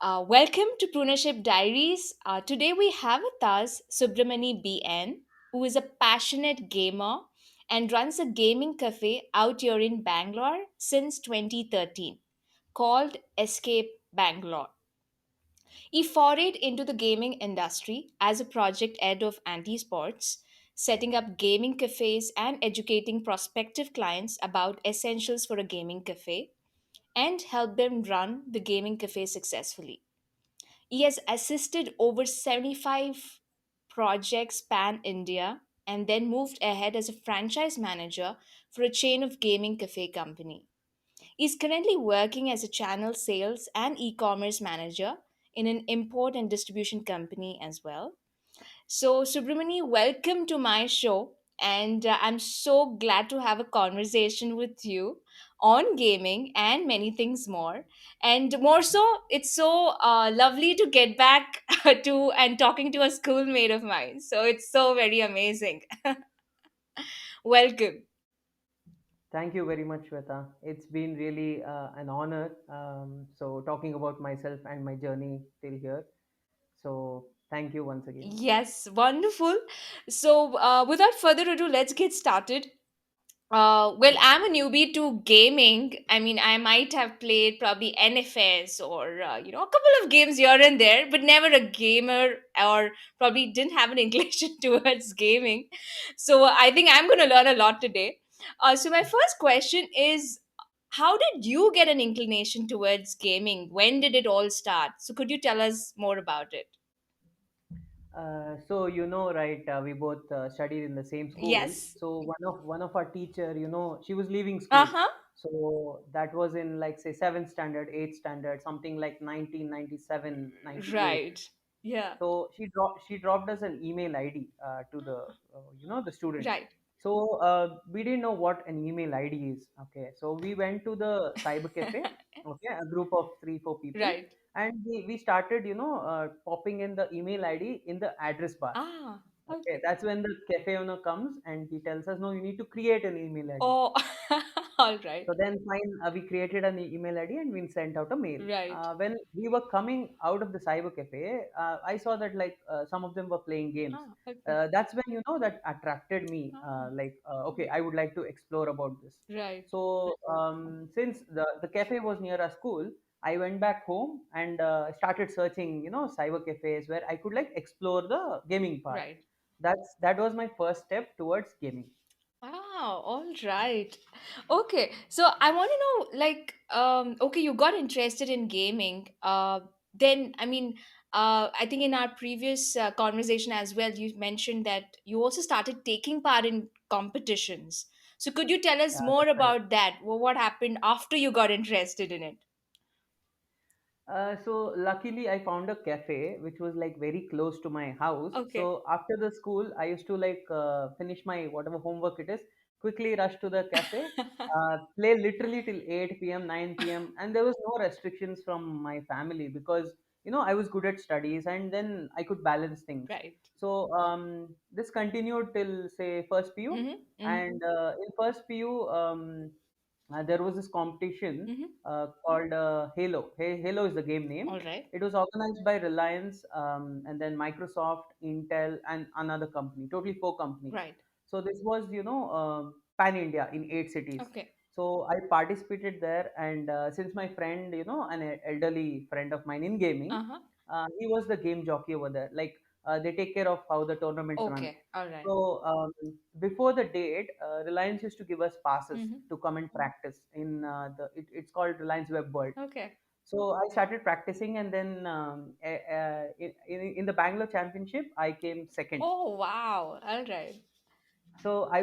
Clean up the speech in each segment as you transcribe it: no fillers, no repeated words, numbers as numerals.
Welcome to Prunership Diaries. Today we have with us Subramani BN, who is a passionate gamer and runs a gaming cafe out here in Bangalore since 2013 called Escape Bangalore. He forayed into the gaming industry as a project head of anti sports, setting up gaming cafes and educating prospective clients about essentials for a gaming cafe and help them run the gaming cafe successfully. He has assisted over 75 projects pan India and then moved ahead as a franchise manager for a chain of gaming cafe company. He's currently working as a channel sales and e-commerce manager in an import and distribution company as well. So, Subramani, welcome to my show. And I'm so glad to have a conversation with you on gaming and many things more. And more so, it's so lovely to get back to and talking to a schoolmate of mine. So, it's so very amazing. Welcome. Thank you very much, Shweta. It's been really an honor. Talking about myself and my journey till here. So, thank you once again. Yes, wonderful. So, without further ado, let's get started. Well, I'm a newbie to gaming. I mean, I might have played probably NFS or, a couple of games here and there, but never a gamer or probably didn't have an inclination towards gaming. So I think I'm going to learn a lot today. So my first question is, how did you get an inclination towards gaming? When did it all start? So could you tell us more about it? Right? We both studied in the same school. Yes. So one of our teacher, she was leaving Uh school. huh. So that was in like say seventh standard, eighth standard, something like 1997, 98. Right. Yeah. So she dropped us an email ID to the student. Right. So we didn't know what an email ID is. Okay, so we went to the cyber cafe. Okay, a group of 3 4 people, Right. and we started popping in the email ID in the address bar. Ah, Okay, okay. that's when the cafe owner comes and he tells us, no, you need to create an email ID. Oh, all right. So then, fine, we created an email ID and we sent out a mail. Right. When we were coming out of the cyber cafe, I saw that like some of them were playing games. Ah, okay. That's when that attracted me. Ah, Okay, I would like to explore about this. right. So since the cafe was near our school, I went back home and started searching, cyber cafes where I could like explore the gaming part. Right. That was my first step towards gaming. Wow, all right. Okay, so I want to know, like, okay, you got interested in gaming. Then, I mean, I think in our previous conversation as well, you mentioned that you also started taking part in competitions. So, could you tell us Yeah, more that's right. about that? What happened after you got interested in it? So luckily, I found a cafe which was like very close to my house. Okay. So after the school, I used to like finish my whatever homework it is, quickly rush to the cafe, play literally till 8 p.m., 9 p.m. And there was no restrictions from my family because I was good at studies and then I could balance things. Right. So this continued till say first PU, Mm-hmm. Mm-hmm. and in first PU. There was this competition Mm-hmm. called Halo. Halo is the game name. All right. It was organized by Reliance, and then Microsoft, Intel, and another company. Totally four companies. Right. So this was, pan India in 8 cities. Okay. So I participated there, and since my friend, an elderly friend of mine in gaming, Uh-huh. he was the game jockey over there. Like they take care of how the tournaments run. Okay. All right. So before the date, Reliance used to give us passes Mm-hmm. to come and practice in it's called Reliance Web World. Okay. So I started practicing, and then in the Bangalore Championship, I came second. Oh, wow. All right. So I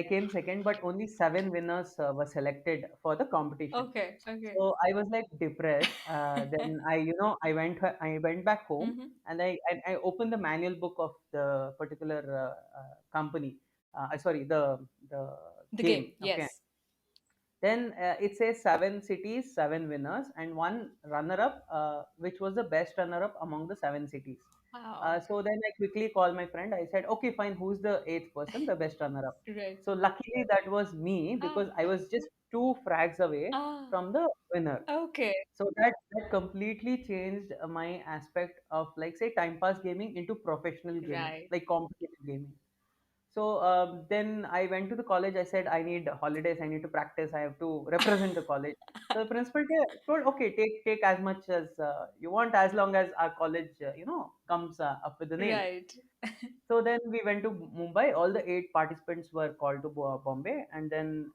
came second, but only seven winners were selected for the competition. Okay. Okay. So I was like depressed. Then I went back home, Mm-hmm. and I opened the manual book of the particular company. Sorry, the The game. game. Okay. Yes. Then it says seven cities, seven winners, and one runner-up, which was the best runner-up among the seven cities. Wow. So then I quickly called my friend. I said, okay, fine, who's the eighth person, the best runner up? Right. So luckily that was me because Ah. I was just two frags away Ah. from the winner. Okay. So that completely changed my aspect of, like, say, time pass gaming into professional gaming, Right. like competitive gaming. So then I went to the college. I said, I need holidays. I need to practice. I have to represent the college. So the principal told, okay, take as much as you want, as long as our college, comes up with the name. Right. So then we went to Mumbai. All the eight participants were called to Bombay, and then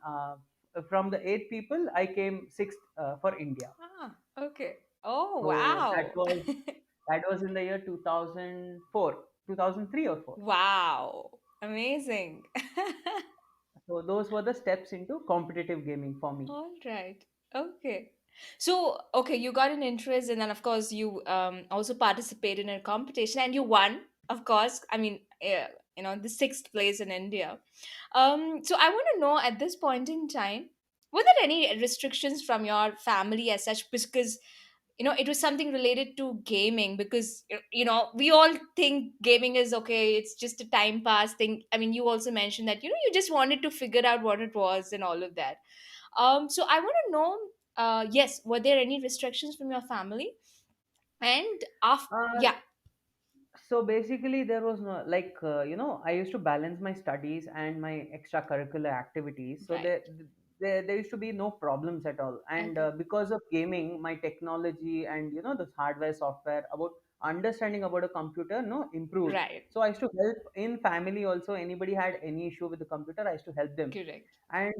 from the eight people, I came sixth for India. Ah. Okay. Oh, So wow. that was in the year 2004, 2003 or four. Wow. Amazing. So those were the steps into competitive gaming for me. All right. Okay. So, okay, you got an interest, and then of course you also participated in a competition, and you won. Of course, I mean, the sixth place in India. So I want to know at this point in time, were there any restrictions from your family as such? Because it was something related to gaming. Because we all think gaming is okay. It's just a time pass thing. I mean, you also mentioned that you just wanted to figure out what it was and all of that. So I want to know, yes, were there any restrictions from your family? And after, Uh, yeah, so basically, there was no, like, I used to balance my studies and my extracurricular activities. So right, there used to be no problems at all. And okay, because of gaming, my technology and the hardware, software, about understanding about a computer, no, improved. right, So I used to help in family also. Anybody had any issue with the computer, I used to help them. correct. And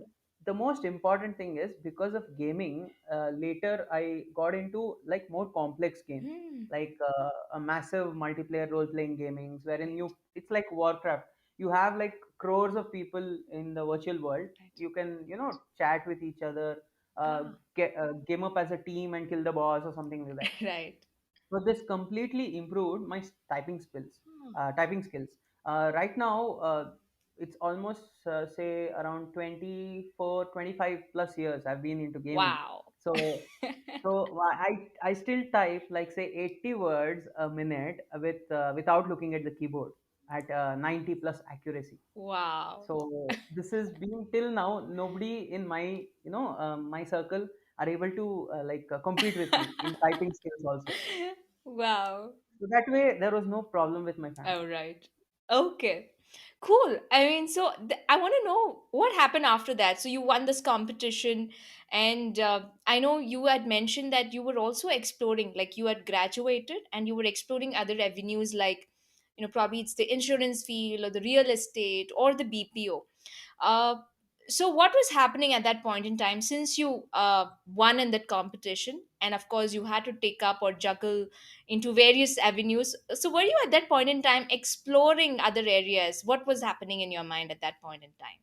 the most important thing is, because of gaming, later I got into like more complex games, Hmm, like a massive multiplayer role playing gamings, wherein right, it's like Warcraft. You have like crores of people in the virtual world. right. You can chat with each other, Ah, game up as a team and kill the boss or something like that. right. So this completely improved my typing skills. Hmm. Typing skills. Right now, it's almost say around 24, 25 plus years I've been into gaming. Wow. So I still type like, say, 80 words a minute without looking at the keyboard at 90 plus accuracy. Wow. So this is being till now. Nobody in my my circle are able to compete with me in typing skills also. Wow. So that way, there was no problem with my family. Oh, right. Okay. Cool. I mean, so I want to know what happened after that. So you won this competition, and I know you had mentioned that you were also exploring, like you had graduated and you were exploring other avenues, like probably it's the insurance field or the real estate or the BPO. Uh, so what was happening at that point in time, since you won in that competition, and of course you had to take up or juggle into various avenues? So were you at that point in time exploring other areas? What was happening in your mind at that point in time?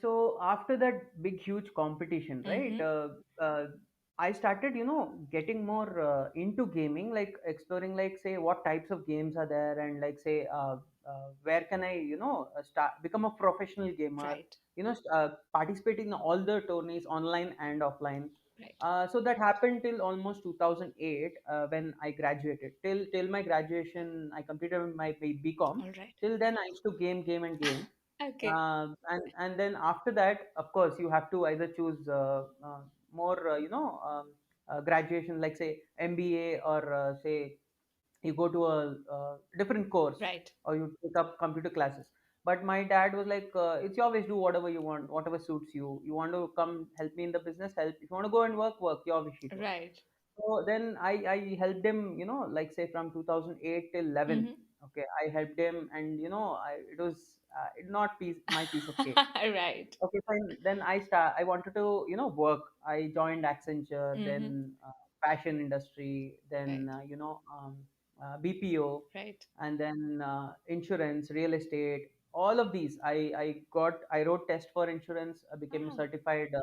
So after that big huge competition, right? Mm-hmm. I started, getting more into gaming, like exploring, like, say, what types of games are there, and like, say, where can I, start become a professional gamer, Right. participate in all the tourneys, online and offline. Right. So that happened till almost 2008 when I graduated. Till my graduation, I completed my BCom. All right. Till then, I used to game and game. Okay. And then after that, of course, you have to either choose more graduation, like, say, MBA, or say you go to a different course, Right. or you take up computer classes. But my dad was like, it's your wish, do whatever you want, whatever suits you. You want to come help me in the business, help. If you want to go and work, your wish, it was. Right. So then I helped him, like, say, from 2008 till 11. Mm-hmm. Okay, I helped him, and it was not my piece of cake. Right. Okay, fine. Then I wanted to work. I joined Accenture, Mm-hmm. then fashion industry, then Right. BPO, Right. and then insurance, real estate. All of these, I wrote test for insurance, became a Oh, certified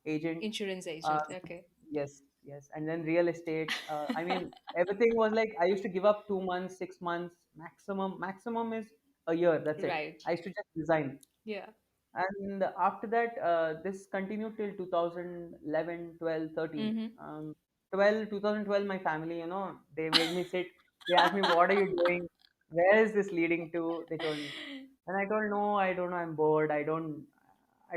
agent. insurance agent. uh, Okay. yes, yes, and then real estate. I mean, everything was like, I used to give up 2 months, 6 months maximum. Maximum is a year. That's it. Right. I used to just resign. Yeah. And after that, this continued till 2011, 12, 13. Mm-hmm. 2012, my family, they made me sit. They asked me, "What are you doing? Where is this leading to?" They told me, and I told, "No, I don't know. I'm bored. I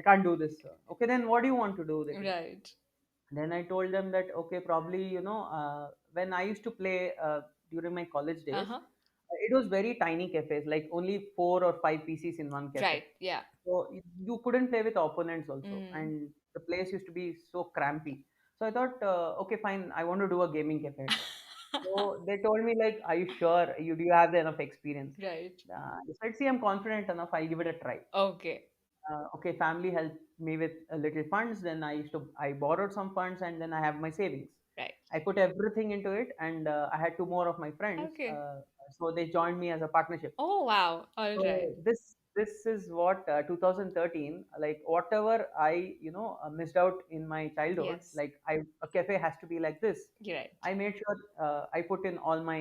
can't do this, sir." Okay, then what do you want to do? They told. Right. Then I told them that okay, probably when I used to play during my college days, Uh-huh. it was very tiny cafes, like only 4 or 5 PCs in one cafe. Right. Yeah. So you couldn't play with opponents also, Mm. and the place used to be so crampy. So I thought, okay, fine, I want to do a gaming cafe at all. So they told me like, "Are you sure? You do you have the enough experience?" Right. I said, "See, I'm confident enough. I'll give it a try." Okay. Okay, family helped me with a little funds. Then I borrowed some funds, and then I have my savings. Right. I put everything into it, and I had two more of my friends. Okay. So they joined me as a partnership. Oh wow. All right. So this is what 2013, like whatever I missed out in my childhood, Yes. like a cafe has to be like this. You're right. I made sure I put in all my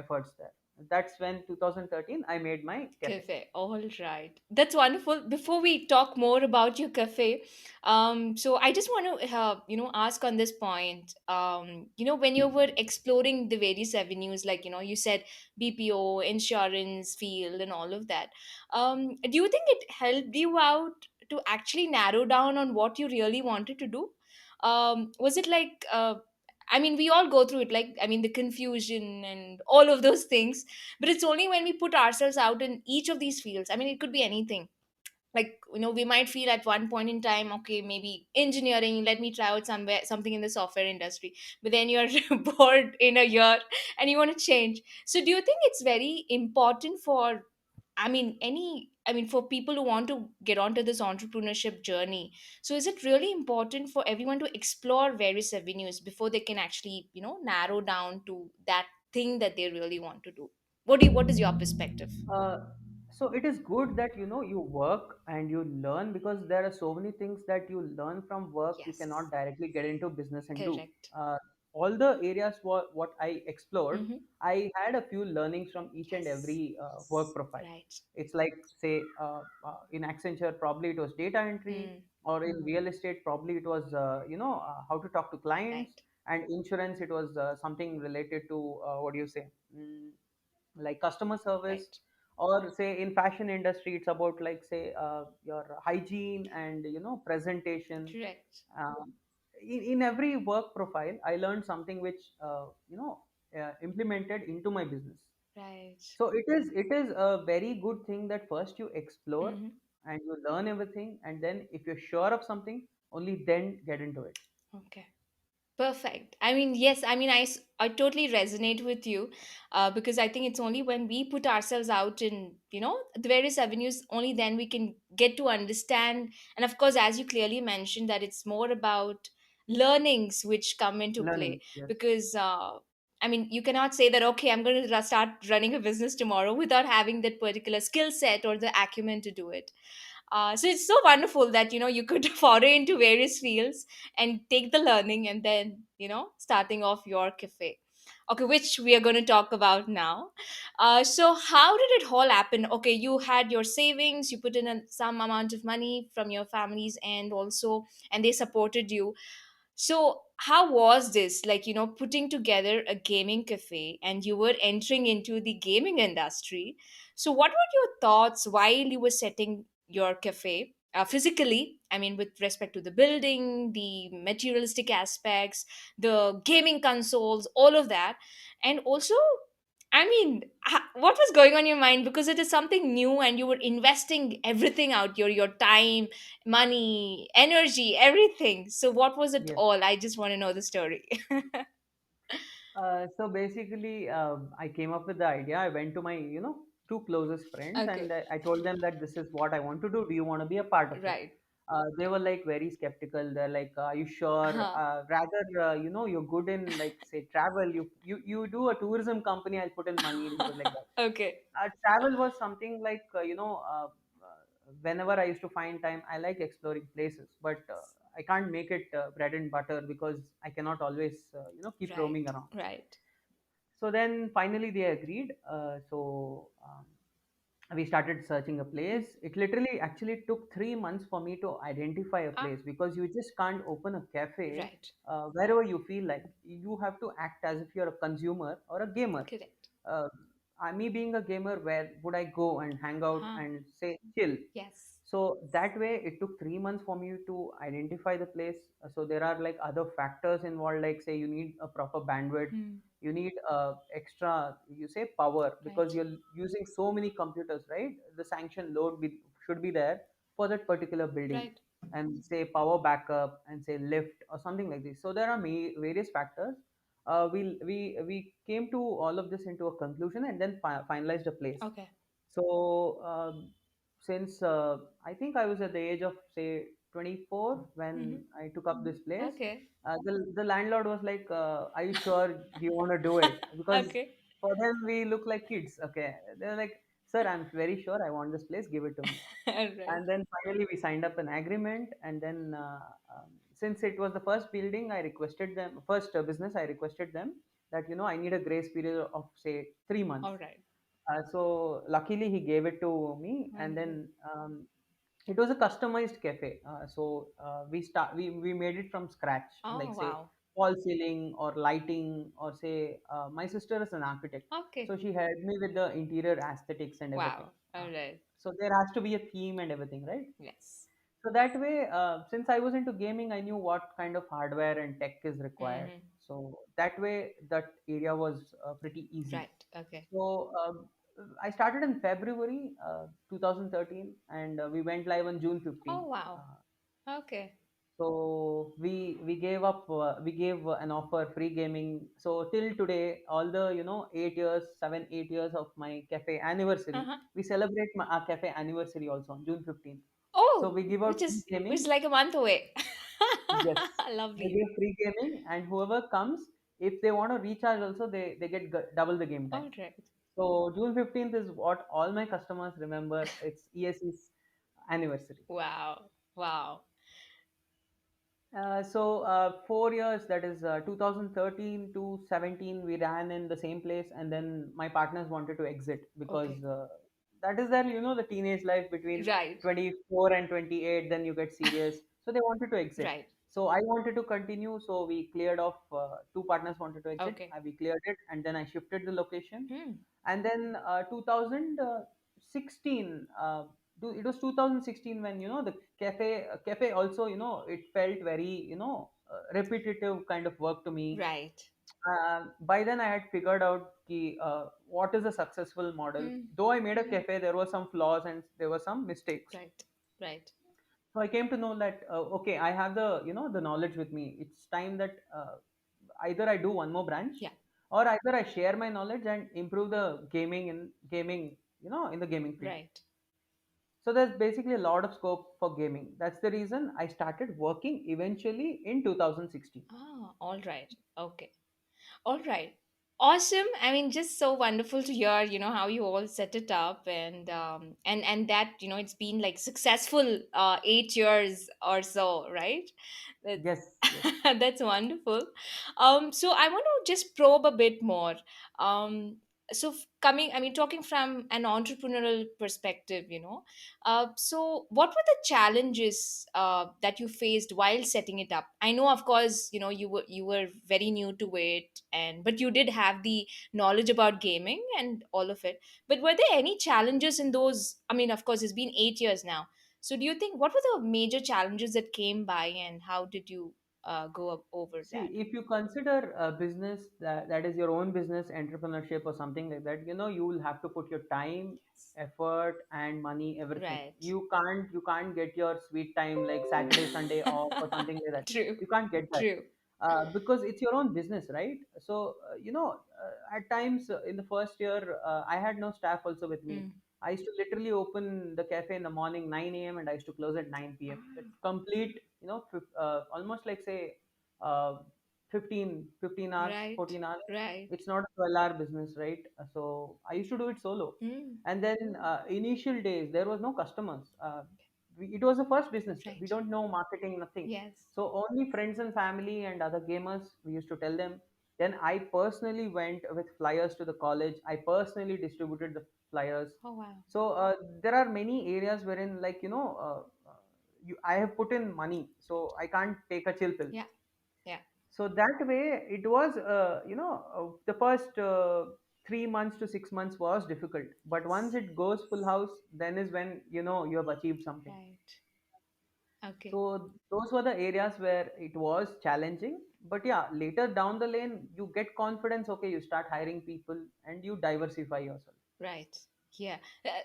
efforts there. That's when 2013 I made my cafe. Cafe. All right. That's wonderful. Before we talk more about your cafe, so I just want to, ask on this point. When you were exploring the various avenues, like, you said BPO, insurance field, and all of that, do you think it helped you out to actually narrow down on what you really wanted to do? Was it like, I mean, we all go through it, like, I mean, the confusion and all of those things, but it's only when we put ourselves out in each of these fields. I mean, it could be anything. Like, we might feel at one point in time, okay, maybe engineering, let me try out somewhere something in the software industry, but then you're bored in a year and you want to change. So do you think it's very important for, I mean, for people who want to get onto this entrepreneurship journey, so is it really important for everyone to explore various avenues before they can actually, narrow down to that thing that they really want to do? What is your perspective? Uh, so it is good that you work and you learn, because there are so many things that you learn from work you cannot Yes. directly get into business and do. Correct. All the areas what I explored, Mm-hmm. I had a few learnings from each and Yes. every work profile. Right. It's like, say, in Accenture, probably it was data entry, Mm. or in real estate, probably it was how to talk to clients, Right. and insurance, it was something related to what do you say? Like customer service. Right. Or say in fashion industry, it's about, like, say, your hygiene and presentation. Correct. In every work profile I learned something which implemented into my business. Right. So it is a very good thing that first you explore Mm-hmm. and you learn everything, and then if you're sure of something, only then get into it. Okay. Perfect. I mean, yes, I mean, I totally resonate with you, because I think it's only when we put ourselves out in, the various avenues, only then we can get to understand. And of course, as you clearly mentioned, that it's more about learnings which come into Learning, play. yes. Because, I mean, you cannot say that, okay, I'm going to start running a business tomorrow without having that particular skill set or the acumen to do it. So it's so wonderful that you could foray into various fields and take the learning and then starting off your cafe, okay, which we are going to talk about now. So how did it all happen? Okay, you had your savings, you put in some amount of money from your families, and also, and they supported you. So how was this, like, putting together a gaming cafe and you were entering into the gaming industry? So what were your thoughts while you were setting your cafe, physically? I mean, with respect to the building, the materialistic aspects, the gaming consoles, all of that. And also, I mean, what was going on in your mind? Because it is something new and you were investing everything out, your time, money, energy, everything. So what was it Yes. all? I just want to know the story. So basically, I came up with the idea. I went to my, two closest friends, and Okay. I told them that this is what I want to do. Do you want to be a part of it? Right. They were like very skeptical. They're like, "Are you sure? Huh. Rather, you're good in, like, say, travel. You do a tourism company. I'll put in money." It was like that. Okay. Travel was something like, whenever I used to find time, I like exploring places, but I can't make it bread and butter, because I cannot always keep roaming Right. around. Right. So then finally they agreed. We started searching a Mm. place. It literally actually took 3 months for me to identify a Ah, place, because you just can't open a cafe right. wherever you feel like. You have to act as if you're a consumer or a gamer. Correct. uh, me being a gamer, where would I go and hang out Huh. and say chill? Yes. So that way, it took 3 months for me to identify the place. So there are like other factors involved, like say you need a proper bandwidth, Hmm. you need extra, you say power, because Right. you're using so many computers, right? The sanction should be there for that particular building, Right. and say power backup and say lift or something like this. So there are various factors. We came to all of this into a conclusion and then finalized a place. Okay. So since I think I was at the age of say 24 when Mm-hmm. I took up this place, Okay. the landlord was like, "Are you sure? Do you want to do it?" Because Okay. for them we look like kids. Okay, they're like, "Sir, I'm very sure I want this place. Give it to me." All right. And then finally we signed up an agreement, and then since it was the first building, I requested them first business. I requested them that I need a grace period of say 3 months. All right. So luckily he gave it to me, and Wonderful. then it was a customized cafe. We made it from scratch, Oh, like say wow. wall ceiling or lighting, or say my sister is an architect, so Okay. she helped me with the interior aesthetics and everything. Wow. All right. So there has to be a theme and everything, right? Yes. So that way, since I was into gaming, I knew what kind of hardware and tech is required. Mm-hmm. So that way, that area was pretty easy. Right. Okay. So I started in February 2013, and we went live on June Oh, 15th. wow. Uh, Okay. so we gave an offer free gaming. So till today, all the 8 years, 7 8 years of my cafe anniversary, Uh-huh. we celebrate our cafe anniversary also on June 15th. So Oh, we give out which free is which is gaming. like a month away. Yes, we Lovely. give free gaming, and whoever comes, if they want to recharge, also they get double the game time. All right. So June 15th is what all my customers remember. It's ESE's anniversary. Wow. Wow. 4 years, that is 2013 to 17, we ran in the same place, and then my partners wanted to exit because Okay. that is there, the teenage life between Right. 24 and 28, then you get serious. So they wanted to exit. Right. So I wanted to continue, so we cleared off, two partners wanted to exit. Okay. We cleared it, and then I shifted the location. Hmm. And then 2016, it was 2016 when the cafe also, it felt very repetitive kind of work to me. Right. By then I had figured out what is a successful model. Hmm. Though I made a cafe, there were some flaws and there were some mistakes. Right. Right. So I came to know that okay, I have the knowledge with me. It's time that either I do one more branch, Yeah. or either I share my knowledge and improve the gaming, in the gaming field. Right. So there's basically a lot of scope for gaming. That's the reason I started working eventually in 2016. Ah, all right. Okay. All right. Awesome. I mean, just so wonderful to hear, how you all set it up, and that, it's been like successful 8 years or so, right? That's Yes, yes. that's wonderful. So I want to just probe a bit more. Um, I mean, talking from an entrepreneurial perspective, so what were the challenges that you faced while setting it up? I know, of course, you were very new to it, and but you did have the knowledge about gaming and all of it. But were there any challenges in those? I mean, of course, it's been 8 years now. So do you think what were the major challenges that came by, and how did you over See, that? if you consider a business that is your own business, entrepreneurship or something like that, you will have to put your time, Yes. effort, and money, everything. Right. You can't get your sweet time like Saturday, Sunday off or something like that. True. You can't get that True. because it's your own business, right? So at times in the first year, I had no staff also with me. Mm. I used to literally open the cafe in the morning 9 a.m. and I used to close at 9 p.m. That's complete, almost like say uh, 15 hours, Right. 14 hours. Right. It's not a 12-hour business, right? So I used to do it solo. Mm. And then initial days, there was no customers. It was the first business. We Right. don't know marketing, nothing. Yes. So only friends and family and other gamers, we used to tell them. Then I personally went with flyers to the college. I personally distributed the flyers. Oh, wow. So there are many areas wherein, like, I have put in money, so I can't take a chill pill. Yeah. Yeah. So that way it was the first 3 months to 6 months was difficult, but once Yes. it goes full house, then is when you have achieved something. Right. Okay. So those were the areas where it was challenging. But yeah, later down the lane, you get confidence. Okay, you start hiring people and you diversify yourself. Right. Yeah.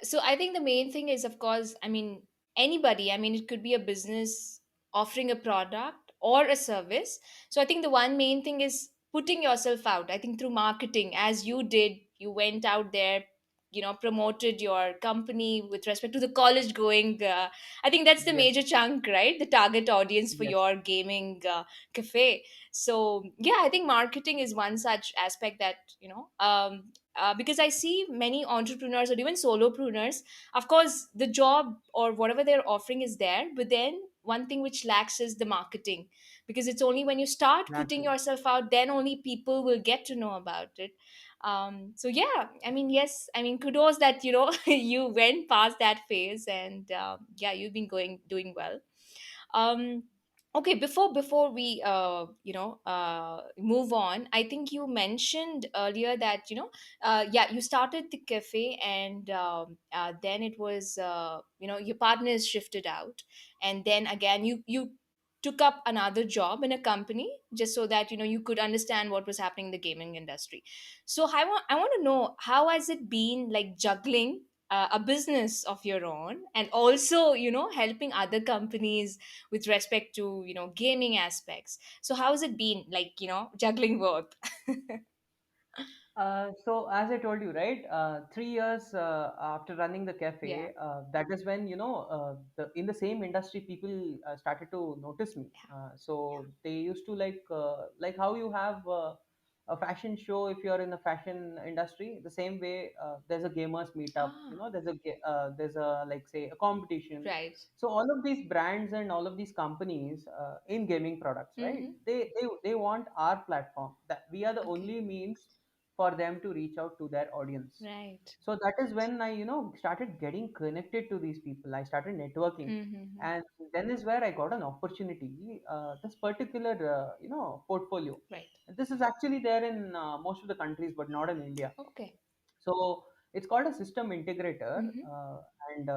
So I think the main thing is, of course, I mean, anybody, I mean, it could be a business offering a product or a service. So I think the one main thing is putting yourself out. I think through marketing, as you did, you went out there, promoted your company with respect to the college going. I think that's the Yes, major chunk, right? The target audience for yes, your gaming cafe. So yeah, I think marketing is one such aspect that, because I see many entrepreneurs or even solopreneurs, of course, the job or whatever they're offering is there, but then one thing which lacks is the marketing, because it's only when you start putting naturally. yourself out, then only people will get to know about it. So yeah, I mean, yes, I mean, kudos that you went past that phase, and yeah, you've been going doing well. um okay, before we move on, I think you mentioned earlier that yeah, you started the cafe, and then it was your partners shifted out, and then again you took up another job in a company just so that you could understand what was happening in the gaming industry. So I want to know, how has it been like juggling a business of your own, and also helping other companies with respect to gaming aspects. So how has it been like juggling both? So as I told you, right, 3 years after running the Yeah. cafe, that is when in the same industry people started to notice me. So they used to like how you have a fashion show if you're in the fashion industry. The same way, there's a gamers meetup. Ah, There's a like say a competition. right. So all of these brands and all of these companies in gaming products, right? Mm-hmm. They want our platform, that we are the Okay. only means for them to reach out to their audience. Right. So that is when I started getting connected to these people. I started networking, Mm-hmm. and then is where I got an opportunity. This particular portfolio, Right. this is actually there in most of the countries but not in India. Okay. So it's called a system integrator, Mm-hmm. and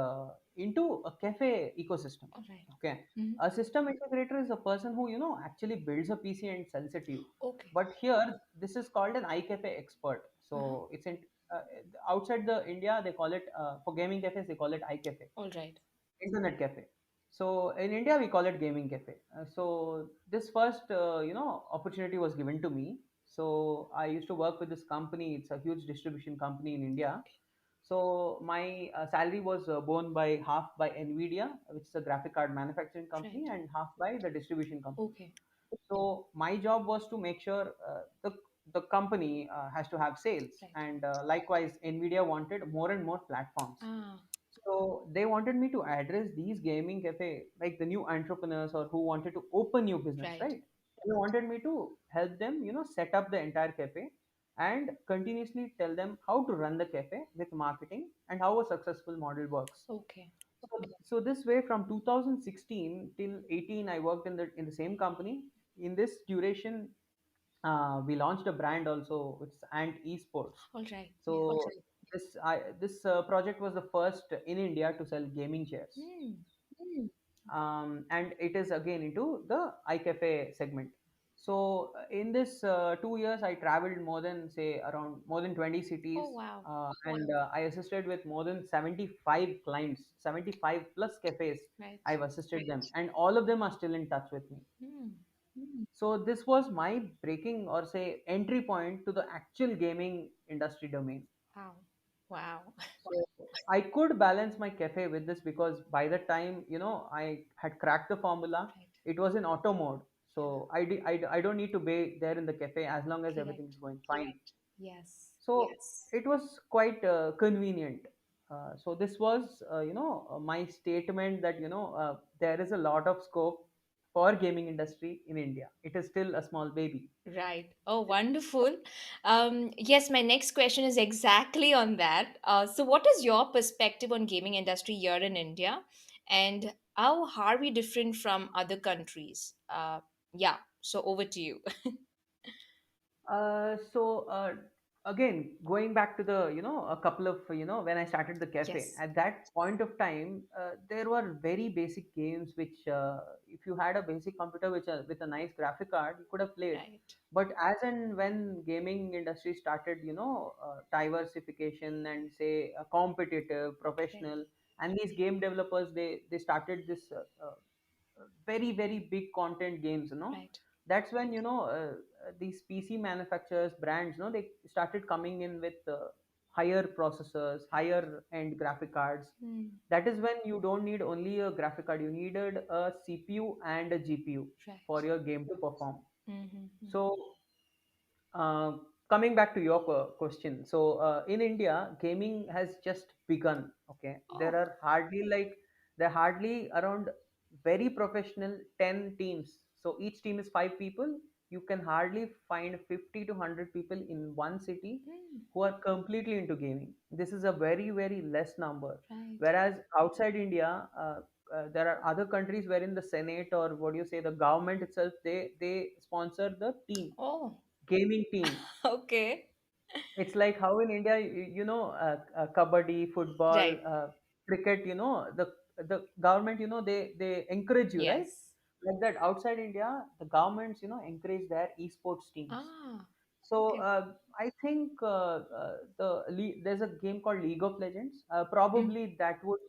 into a cafe ecosystem. All right. Okay, Mm-hmm. a system integrator is a person who actually builds a PC and sells it to you. Okay. But here, this is called an iCafe expert. Uh-huh. So it's in uh, outside the India they call it for gaming cafes they call it iCafe, All right. internet cafe. So in India we call it gaming cafe. So this first opportunity was given to me. So I used to work with this company. It's a huge distribution company in India. Okay. So my salary was borne by half by Nvidia, which is a graphic card manufacturing company, Right. and half by the distribution company. Okay. So my job was to make sure the company has to have sales, Right. and likewise Nvidia wanted more and more platforms. Ah. So they wanted me to address these gaming cafe, like the new entrepreneurs or who wanted to open new business, Right. right? They wanted me to help them, set up the entire cafe and continuously tell them how to run the cafe with marketing and how a successful model works. Okay. So this way, from 2016 till 18, I worked in the same company. In this duration, we launched a brand also, which is Ant Esports. All right. Yeah. So this project was the first in India to sell gaming chairs, Hmm. and it is again into the iCafe segment. So in this 2 years, I traveled more than say around more than 20 Oh cities, wow. and I assisted with more than 75 clients, 75 plus cafes. Right. I've assisted them, and all of them are still in touch with me. Hmm. So this was my breaking or say entry point to the actual gaming industry domain. Wow. Wow. So I could balance my cafe with this because by the time I had cracked the formula, Right. it was in auto mode. Yeah. So I don't need to be there in the cafe as long as everything is Correct. going fine. Yes. So it was quite convenient. So this was my statement that there is a lot of scope for gaming industry in India. It is still a small baby. Right. Oh, wonderful. Yes, my next question is exactly on that. So, what is your perspective on gaming industry here in India, and how are we different from other countries? Yeah. So, over to you. So again, going back to the, a couple of, when I started the cafe, Yes. at that point of time, there were very basic games which, if you had a basic computer with a nice graphic card, you could have played. Right. But as and when gaming industry started, diversification and say a competitive Correct. professional, and these game developers, they started this very very big content games, Right. that's when, these PC manufacturers, brands, they started coming in with higher processors, Right. higher end graphic cards. Hmm. That is when you don't need only a graphic card, you needed a CPU and a GPU for Right. your game to perform. Mm-hmm. So uh, coming back to your question, so in India, gaming has just begun. Okay, Oh. there are hardly around very professional 10 teams. So each team is 5 people. You can hardly find 50 to 100 people in one city Hmm. who are completely into gaming. This is a very very less number. Right. Whereas outside India, there are other countries wherein the Senate, or what do you say, the government itself, they sponsor the team, Oh. gaming team. Okay. It's like how in India, kabaddi, football, Right. cricket, the government, they encourage you, right? Yes. Like that, outside India, the governments, encourage their esports teams. Ah. So Okay. I think there's a game called League of Legends. Mm. Probably that would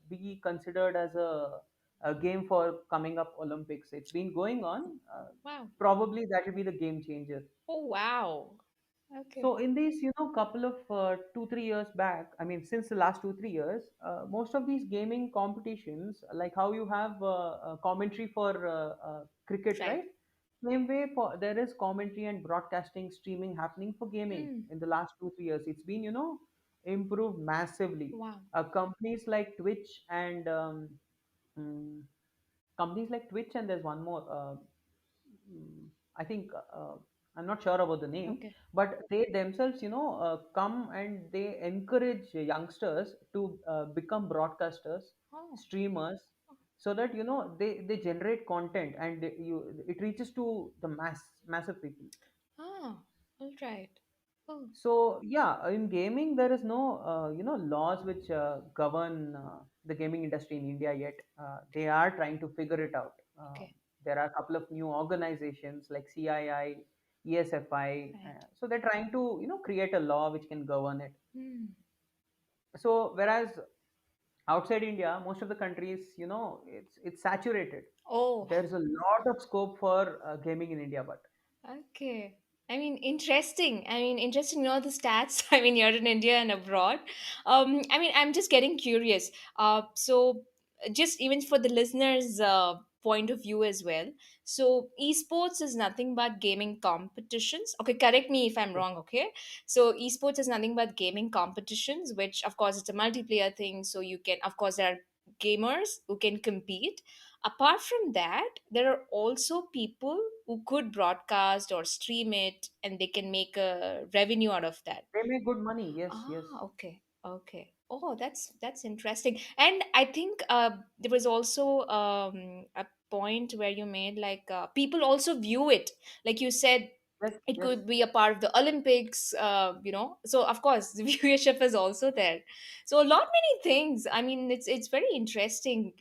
be considered as a game for coming up Olympics. It's been going on. Wow. Probably that will be the game changer. Oh, wow. Okay. So in these, couple of 2 3 years back, I mean, since the last 2 3 years, most of these gaming competitions, like how you have commentary for cricket, Right. right? Same way, there is commentary and broadcasting, streaming happening for gaming Mm. in the last 2 3 years. It's been, improved massively. Wow. Companies like Twitch and mm, companies like Twitch, and there's one more. I think I'm not sure about the name, Okay. but they themselves, come and they encourage youngsters to become broadcasters, Oh. streamers, so that they generate content, and it reaches to the massive people. Ah. All right. Oh. So yeah, in gaming there is no laws which govern the gaming industry in India yet. They are trying to figure it out. Okay. There are a couple of new organizations like CII, ESFI. Right. So they're trying to create a law which can govern it. Hmm. So whereas outside India, most of the countries, it's saturated. Oh. There's a lot of scope for gaming in India, but Okay. I mean, interesting. I mean, interesting to know the stats. I mean, you're in India and abroad. I mean, I'm just getting curious. So just even for the listeners' point of view as well. So esports is nothing but gaming competitions. Okay, correct me if I'm yes, wrong. Okay, so esports is nothing but gaming competitions, which of course it's a multiplayer thing. So you can, of course, there are gamers who can compete. Apart from that, there are also people who could broadcast or stream it and they can make a revenue out of that. they make good money. Yes, yes. Ah, okay. Okay. Oh, that's interesting. And I think there was also a point where you made like people also view it. Like you said, Yes, it yes. could be a part of the Olympics, So of course, the viewership is also there. So a lot many things. I mean, it's very interesting.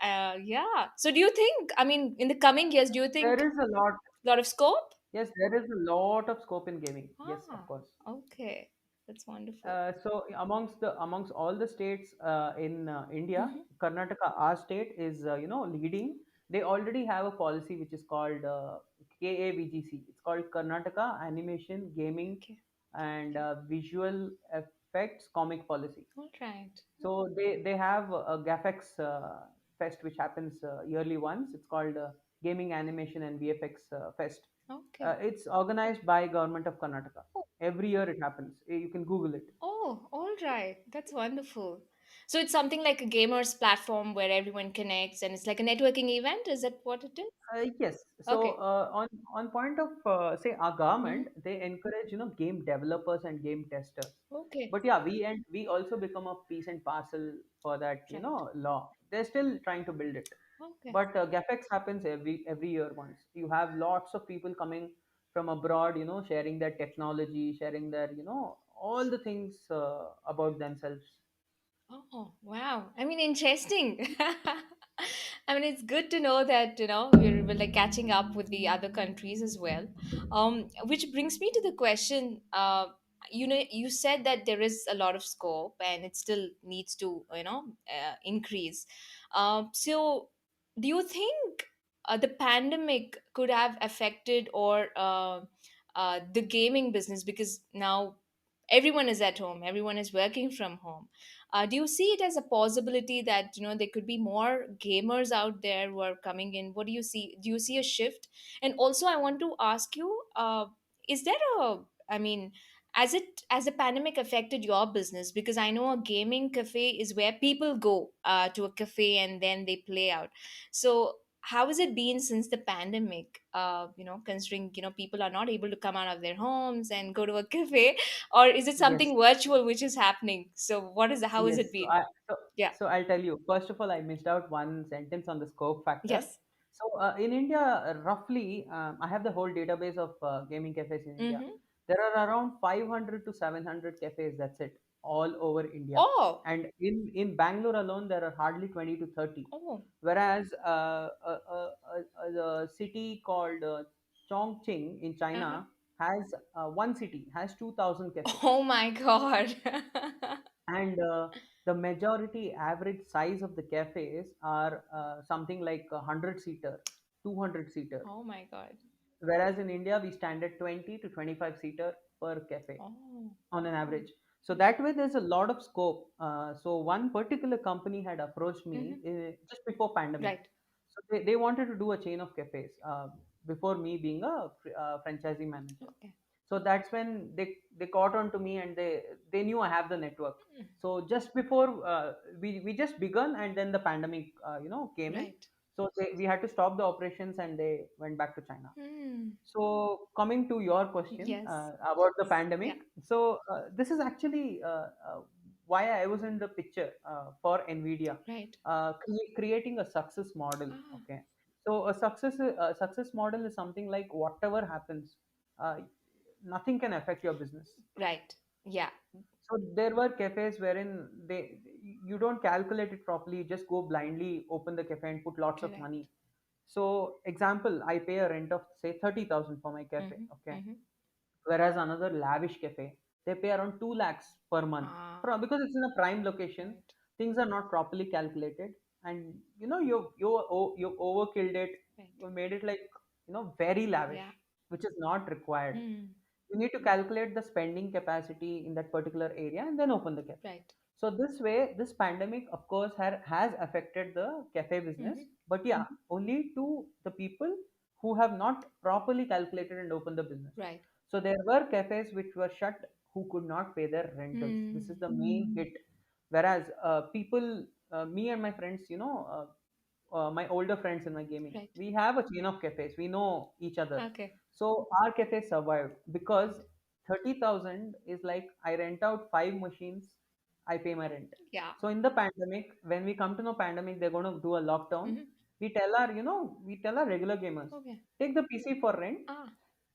Yeah. So do you think? I mean, in the coming years, do you think There is a lot. a lot of scope? Yes, there is a lot of scope in gaming. Yes, of Ah, course. okay. That's wonderful. So amongst all the states in India, Mm-hmm. Karnataka, our state, is leading. They already have a policy which is called KAVGC. It's called Karnataka Animation Gaming Okay. and Okay. Visual Effects Comic Policy. All right. So they have a GAFX fest which happens yearly once. It's called Gaming Animation and VFX Fest. Okay. It's organized by Government of Karnataka. Oh, Every year it happens. You can Google it. oh, all right. That's wonderful. So it's something like a gamers platform where everyone connects and it's like a networking event. Is that what it is? Yes. So Okay. on point of say our Mm-hmm. government, they encourage game developers and game testers. Okay. But yeah, we also become a piece and parcel for that Right. law. They're still trying to build it. Okay. But GAFEX happens every year once. You have lots of people coming from abroad, sharing their technology, sharing their, all the things about themselves. Oh, wow. I mean, interesting. I mean, it's good to know that, we're like catching up with the other countries as well. Which brings me to the question, you said that there is a lot of scope and it still needs to, increase. So do you think the pandemic could have affected or the gaming business, because now everyone is at home, everyone is working from home. Do you see it as a possibility that there could be more gamers out there who are coming in? What do you see? Do you see a shift? And also, I want to ask you: is there a? I mean, as the pandemic affected your business? Because I know a gaming cafe is where people go to a cafe and then they play out. So how has it been since the pandemic? Considering people are not able to come out of their homes and go to a cafe, or is it Yes. something virtual which is happening? So how has Yes. it been? Yeah. So I'll tell you. First of all, I missed out one sentence on the scope factor. Yes. So in India, roughly, I have the whole database of gaming cafes in India. Mm-hmm. There are around 500 to 700 cafes. That's it, all over India. Oh. And in Bangalore alone, there are hardly 20 to 30. Oh. Whereas a city called Chongqing in Uh-huh. China has one city has 2,000 cafes, Oh my god. and the majority average size of the cafes are something like a 100-seater, 200-seater, Oh my god. whereas in India we stand at 20 to 25-seater per cafe Oh. on an average. So that way there's a lot of scope. So one particular company had approached me Mm-hmm. just before pandemic. Right. So they wanted to do a chain of cafes before me being a franchising manager. Okay. So that's when they caught on to me, and they knew I have the network. Mm. So just before we just begun, and then the pandemic came in. Right. So we had to stop the operations, and they went back to China. Hmm. So coming to your question Yes. about the Yeah. pandemic, so this is actually why I was in the picture for Nvidia, Right. creating a success model. Ah. Okay, so a success model is something like whatever happens, uh, nothing can affect your business. Right. Yeah. So there were cafes wherein you don't calculate it properly, you just go blindly, open the cafe and put lots of Correct. money. So, example, I pay a rent of say 30,000 for my cafe, Mm-hmm. okay. Mm-hmm. Whereas another lavish cafe, they pay around 2 lakhs per month. Ah. Because it's in a prime location, Right. things are not properly calculated, and you overkilled it, Right. you made it like very lavish, Yeah. which is not required. Hmm. You need to calculate the spending capacity in that particular area and then open the cafe. Right. So this way, this pandemic, of course, has affected the cafe business, Mm-hmm. but yeah, only to the people who have not properly calculated and opened the business. Right. So there were cafes which were shut who could not pay their rentals. This is Hmm. the main hit. Whereas people, me and my friends, my older friends in my gaming, Right. we have a chain of cafes. We know each other. Okay. So our cafe survived because 30,000 is like I rent out 5 machines, I pay my rent. Yeah. So in the pandemic, when we come to know pandemic, they're going to do a lockdown. Mm-hmm. We tell our regular gamers, Okay. take the PC for rent, Ah.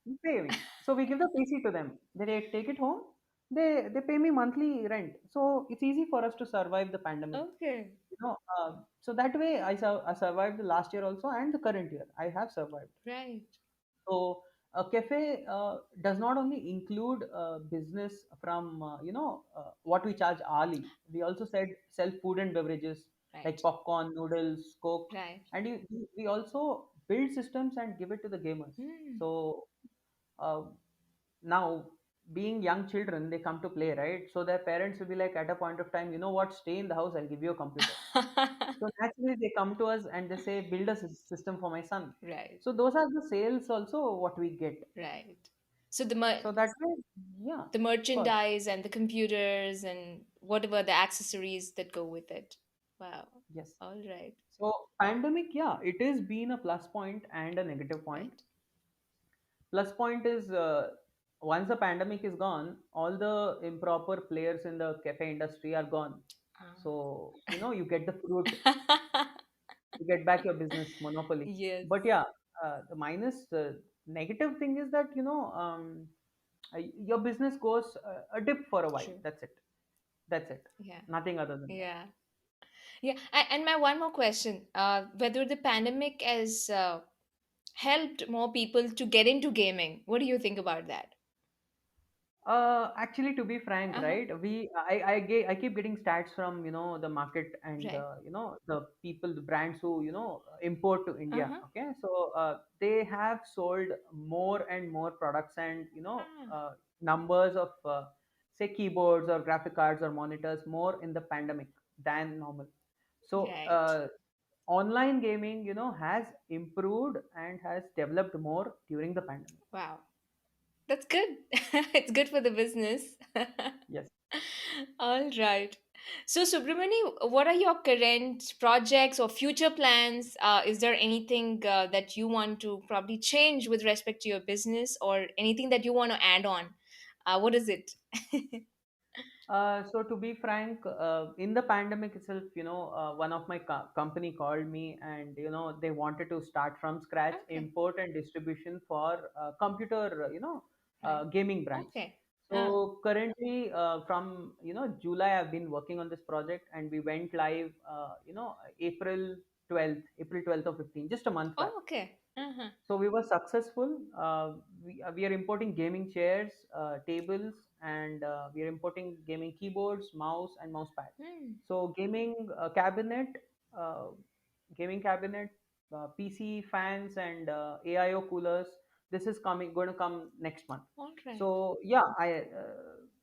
you pay me. So we give the PC to them. They take it home. They pay me monthly rent. So it's easy for us to survive the pandemic. Okay. So that way I survived the last year also and the current year. I have survived. Right. So a cafe does not only include business from what we charge hourly. We also said sell food and beverages like Right. popcorn, noodles, coke, Right. and we also build systems and give it to the gamers. Hmm. So uh, now, being young children, they come to play, right? So their parents will be like, at a point of time, you know what? Stay in the house. I'll give you a computer. So naturally, they come to us and they say, build a system for my son. Right. So those are the sales also what we get. Right. So So that way, yeah, the of course, merchandise and the computers and whatever the accessories that go with it. Wow. yes. All right. So pandemic, yeah, it has been a plus point and a negative point. Right. Plus point is once the pandemic is gone, all the improper players in the cafe industry are gone. So you get the fruit, Ah. you get back your business monopoly. Yes. But yeah, the minus negative thing is that your business goes a dip for a while. True. That's it. That's it. Yeah. Nothing other than that. Yeah. Yeah. And my one more question, whether the pandemic has helped more people to get into gaming. What do you think about that? Actually, to be frank, Uh-huh. right, I keep getting stats from the market and Right. the people, the brands who import to India. Uh-huh. Okay, so they have sold more and more products and Ah, numbers of say keyboards or graphic cards or monitors more in the pandemic than normal. So right. online gaming has improved and has developed more during the pandemic. Wow. That's good. It's good for the business. Yes. All right. So, Subramani, what are your current projects or future plans? Is there anything that you want to probably change with respect to your business or anything that you want to add on? What is it? So to be frank, in the pandemic itself, one of my company called me and they wanted to start from scratch Okay. import and distribution for computer, Right. gaming brands. Okay. Ah, So currently, from July, I've been working on this project, and we went live, April 12th or 15th, just a month back. oh, okay. Uh-huh. So we were successful. We are importing gaming chairs, tables, and we are importing gaming keyboards, mouse, and mouse pad. Hmm. So uh, gaming cabinet, PC fans, and AIO coolers. This is going to come next month. All right. So yeah, I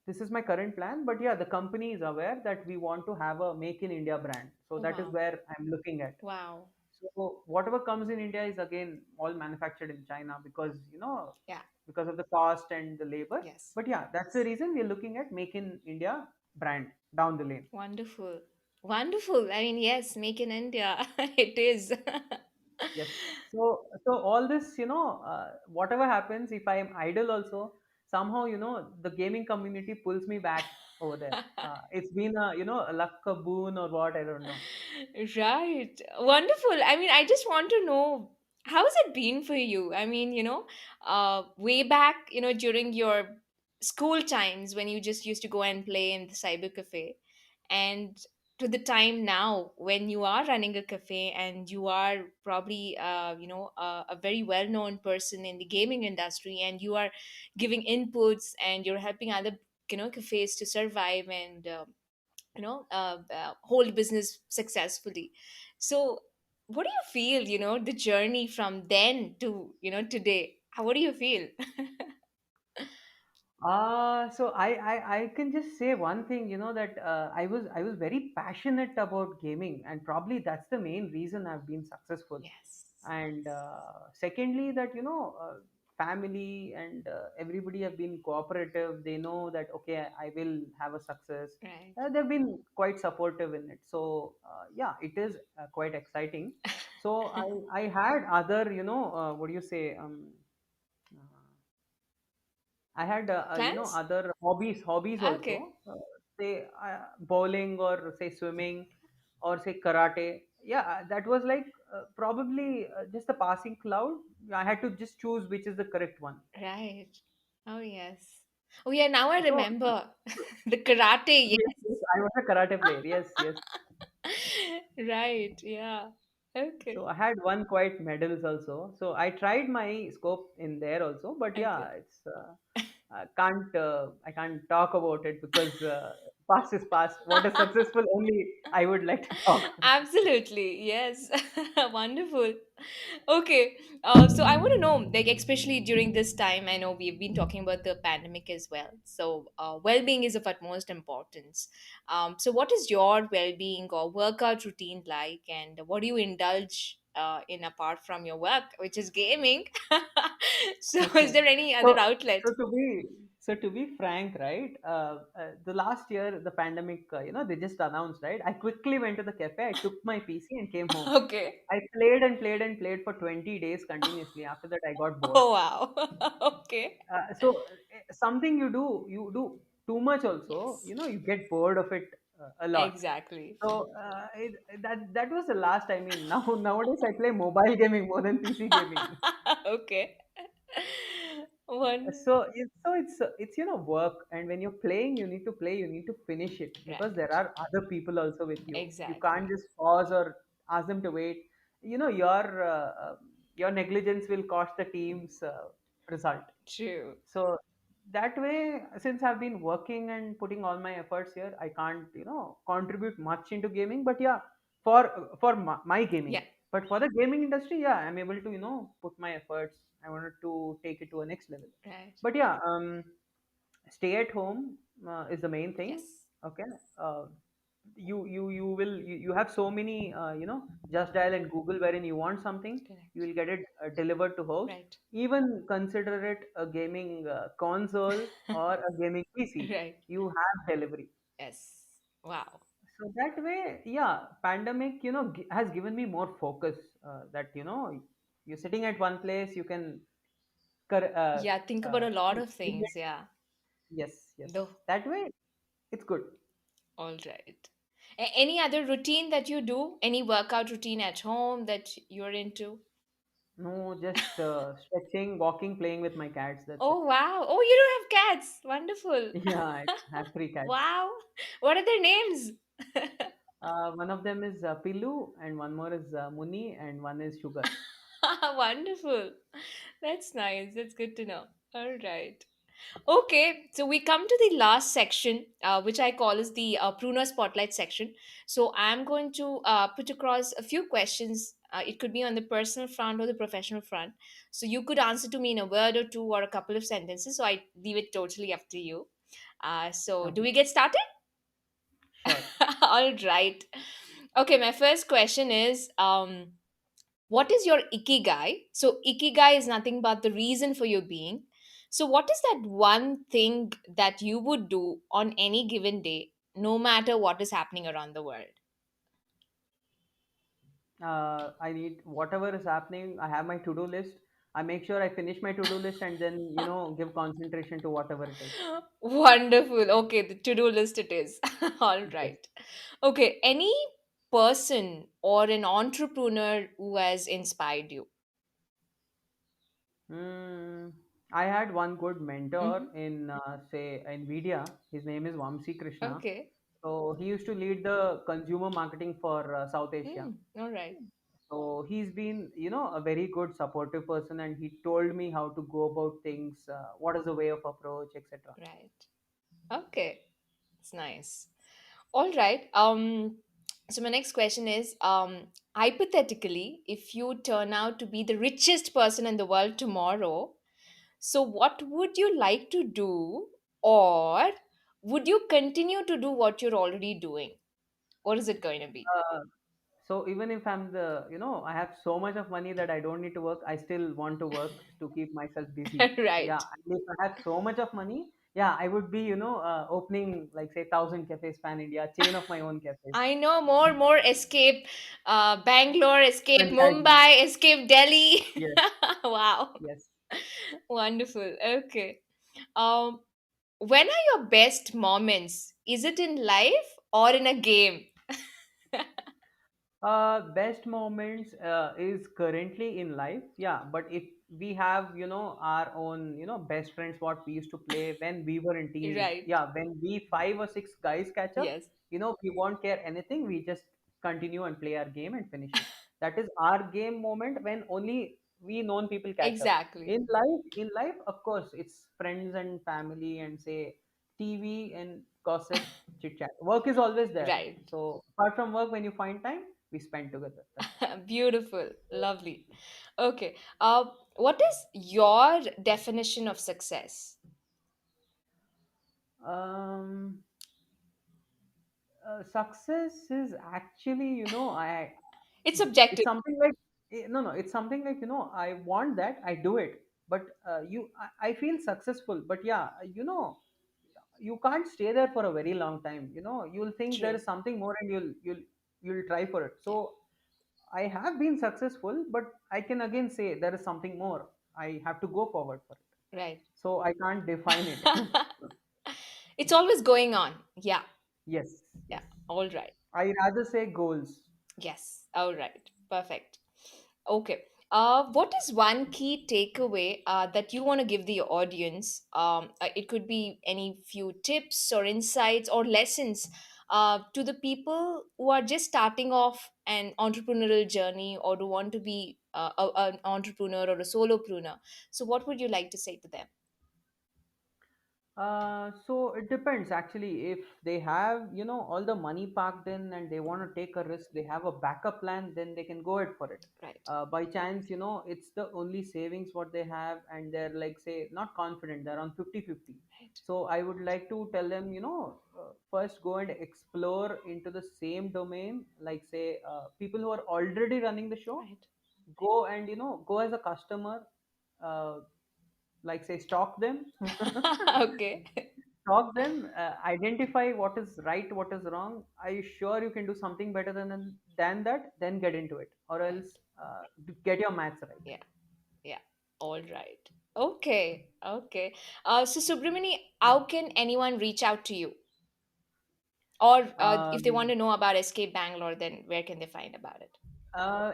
this is my current plan. But yeah, the company is aware that we want to have a Make in India brand. So that is Wow. where I'm looking at. Wow. So whatever comes in India is again all manufactured in China because Yeah. because of the cost and the labor. Yes. But yeah, that's the reason we're looking at Make in India brand down the lane. Wonderful. Wonderful. I mean, yes, make in India. It is. Yes. So all this, whatever happens, if I am idle also, somehow the gaming community pulls me back over there. It's been a luck, a boon, or what, I don't know. Right. Wonderful. I mean, I just want to know how has it been for you? I mean, way back, during your school times when you just used to go and play in the cyber cafe, and to the time now when you are running a cafe and you are probably, a very well-known person in the gaming industry, and you are giving inputs and you're helping other, cafes to survive and hold business successfully. So what do you feel, the journey from then to today? What do you feel? So I can just say one thing, that I was very passionate about gaming, and probably that's the main reason I've been successful. Yes. And secondly, that family and everybody have been cooperative. They know that okay, I will have a success. Right. They've been quite supportive in it. So yeah, it is quite exciting. So I had other what do you say uh, I had Plans. other hobbies Okay. also. Say bowling or say swimming or say karate. Yeah, that was like probably just a passing cloud. I had to just choose which is the correct one. Right. Oh yes. Oh yeah, now I So remember. The karate. yes, yes, I was a karate player. Yes, yes. Yes. Right. Yeah. Okay. So I had won quite medals also. So I tried my scope in there also. But yeah, Okay. it's I can't talk about it because past is past. What is successful only I would like to talk. Absolutely. Yes. Wonderful. Okay. So I want to know, like, especially during this time, I know we've been talking about the pandemic as well. So, well-being is of utmost importance. So, what is your well-being or workout routine like, and what do you indulge in apart from your work, which is gaming? So, is Okay. there any So other outlet? so to be to be frank, right? The last year, the pandemic, they just announced, right? I quickly went to the cafe. I took my PC and came home. Okay. I played and played and played for 20 days continuously. After that, I got bored. Oh wow. Okay. Something you do too much also, Yes. you get bored of it a lot. Exactly. So that was the last. I mean, now nowadays I play mobile gaming more than PC gaming. Okay. One. So it's work, and when you're playing, you need to play, you need to finish it, because there Right. are other people also with you. You can't Exactly. just pause or ask them to wait. Your negligence will cost the team's result. True. So that way, since I've been working and putting all my efforts here, I can't contribute much into gaming. But yeah, for my Yeah. gaming, but for the gaming industry, yeah, I'm able to put my efforts. I wanted to take it to a next level. Right. But yeah, stay at home is the main thing. Yes. Okay. uh, you have so many just dial and Google, wherein you want something, you Correct. will get it delivered to house. Right. Even consider it a gaming console or a gaming PC, Right. you have delivery. Yes. Wow. So that way, yeah, pandemic has given me more focus, that you're sitting at one place, you can cor- uh, Yeah, think about a lot of bring things. it. Yeah. Yes, yes, Though. that way it's good. All right. Any other routine that you do? Any workout routine at home that you're into? No, just stretching, walking, playing with my cats. That's it. Oh, wow. Oh, you do have cats. Wonderful. Yeah, I have three cats. Wow. What are their names? One of them is Pilu, and one more is Muni, and one is Sugar. Wonderful. That's nice. That's good to know. All right. Okay, so we come to the last section, which I call as the Pruner Spotlight section. So I'm going to put across a few questions. It could be on the personal front or the professional front. So you could answer to me in a word or two or a couple of sentences. So I leave it totally up to you. So do Okay, we get started? sure. All right. Okay, my first question is what is your ikigai? So, ikigai is nothing but the reason for your being. So, what is that one thing that you would do on any given day, no matter what is happening around the world? I need whatever is happening. I have my to-do list. I make sure I finish my to-do list, and then give concentration to whatever it is. Wonderful. Okay, the to do list it is. All Yes. right. Okay, any person or an entrepreneur who has inspired you? Hmm. I had one good mentor Hmm. in, say, NVIDIA. His name is Vamsi Krishna. Okay. So he used to lead the consumer marketing for South Asia. All right. So he's been, a very good supportive person, and he told me how to go about things, what is the way of approach, etc. Right. Okay. It's nice. All right. So my next question is, hypothetically, if you turn out to be the richest person in the world tomorrow, so what would you like to do, or would you continue to do what you're already doing? What is it going to be? Uh, so even if I have so much of money that I don't need to work, I still want to work to keep myself busy. Yeah, Right. and if I have so much of money, yeah, I would be, opening like say 1,000 cafes pan India, chain of my own cafes. I know more escape Bangalore, escape Franchising. Mumbai, escape Delhi. Yes, Wow. yes. Wonderful. Okay. Um, when are your best moments? Is it in life or in a game? Best moments is currently in life, yeah. But if we have, our own, best friends, what we used to play when we were in teens, Right. yeah, when we five or six guys catch up, Yes. we won't care anything. We just continue and play our game and finish it. That is our game moment when only we known people catch up. Exactly. In life, of course, it's friends and family and say TV and gossip, chit chat. Work is always there. Right. So apart from work, when you find time, we spend together. That's Beautiful. Lovely. Okay. What is your definition of success? it. Success is actually, It's it's subjective. something like no, it's something like I want that, I do it, but I feel successful, but yeah, you can't stay there for a very long time. You'll think there True. is something more, and you'll try for it. Yeah. So I have been successful, but I can again say there is something more. I have to go forward for it. Right. So I can't define it. It's always going on. Yeah. Yes, Yeah. yes. All right. I rather say goals. Yes. All right. Perfect. Okay. What is one key takeaway that you want to give the audience? It could be any few tips or insights or lessons to the people who are just starting off an entrepreneurial journey or who want to be an entrepreneur or a solopreneur. So, what would you like to say to them? So it depends actually. If they have, all the money parked in and they want to take a risk, they have a backup plan, then they can go ahead for it. Right, By chance, it's the only savings what they have, and they're like, say, not confident, they're on 50-50. right, So I would like to tell them, first go and explore into the same domain, like, say, people who are already running the show, right. go and, go as a customer, uh, like, say, stalk them. Okay. Talk them, identify what is right, what is wrong. Are you sure you can do something better than that? Then get into it, or Right. else get your maths right. Yeah. Yeah. All right. Okay. Okay. So, Subramani, how can anyone reach out to you? Or if they want Um, to know about Escape Bangalore, then where can they find about it?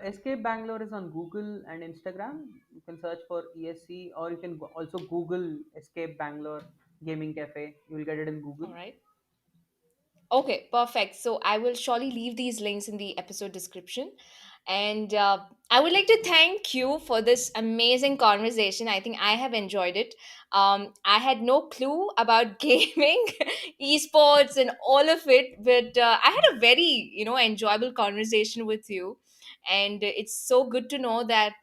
Escape Bangalore is on Google and Instagram. You can search for ESC, or you can also Google Escape Bangalore Gaming Cafe. You will get it in Google. All right. Okay, perfect. So I will surely leave these links in the episode description. And I would like to thank you for this amazing conversation. I think I have enjoyed it. I had no clue about gaming, esports, and all of it, but I had a very, enjoyable conversation with you. And it's so good to know that,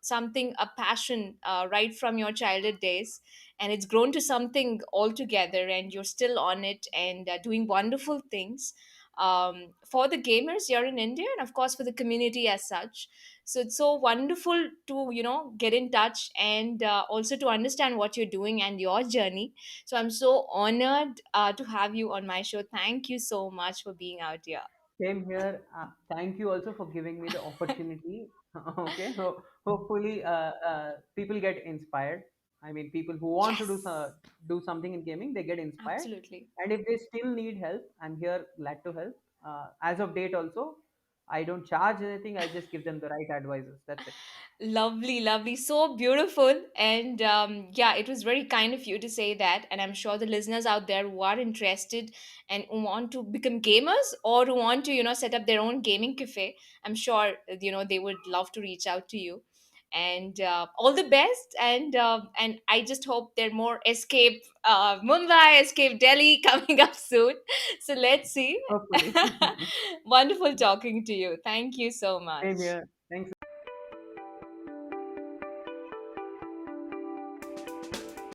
something, a passion right from your childhood days, and it's grown to something altogether, and you're still on it and doing wonderful things for the gamers here in India, and of course for the community as such. So it's so wonderful to get in touch and also to understand what you're doing and your journey. So I'm so honored to have you on my show. Thank you so much for being out here. Same here. Thank you also for giving me the opportunity. Okay, so hopefully, people get inspired. I mean, people who want to Yes, do something in gaming, they get inspired. absolutely. And if they still need help, I'm here, glad to help. As of date, also, I don't charge anything. I just give them the right advices. That's it. Lovely, lovely. So beautiful. And yeah, it was very kind of you to say that. And I'm sure the listeners out there who are interested and who want to become gamers or who want to, set up their own gaming cafe, I'm sure, they would love to reach out to you. And all the best. And I just hope there are more Escape Mumbai, Escape Delhi coming up soon. So let's see. Hopefully. Wonderful talking to you. Thank you so Same much. here.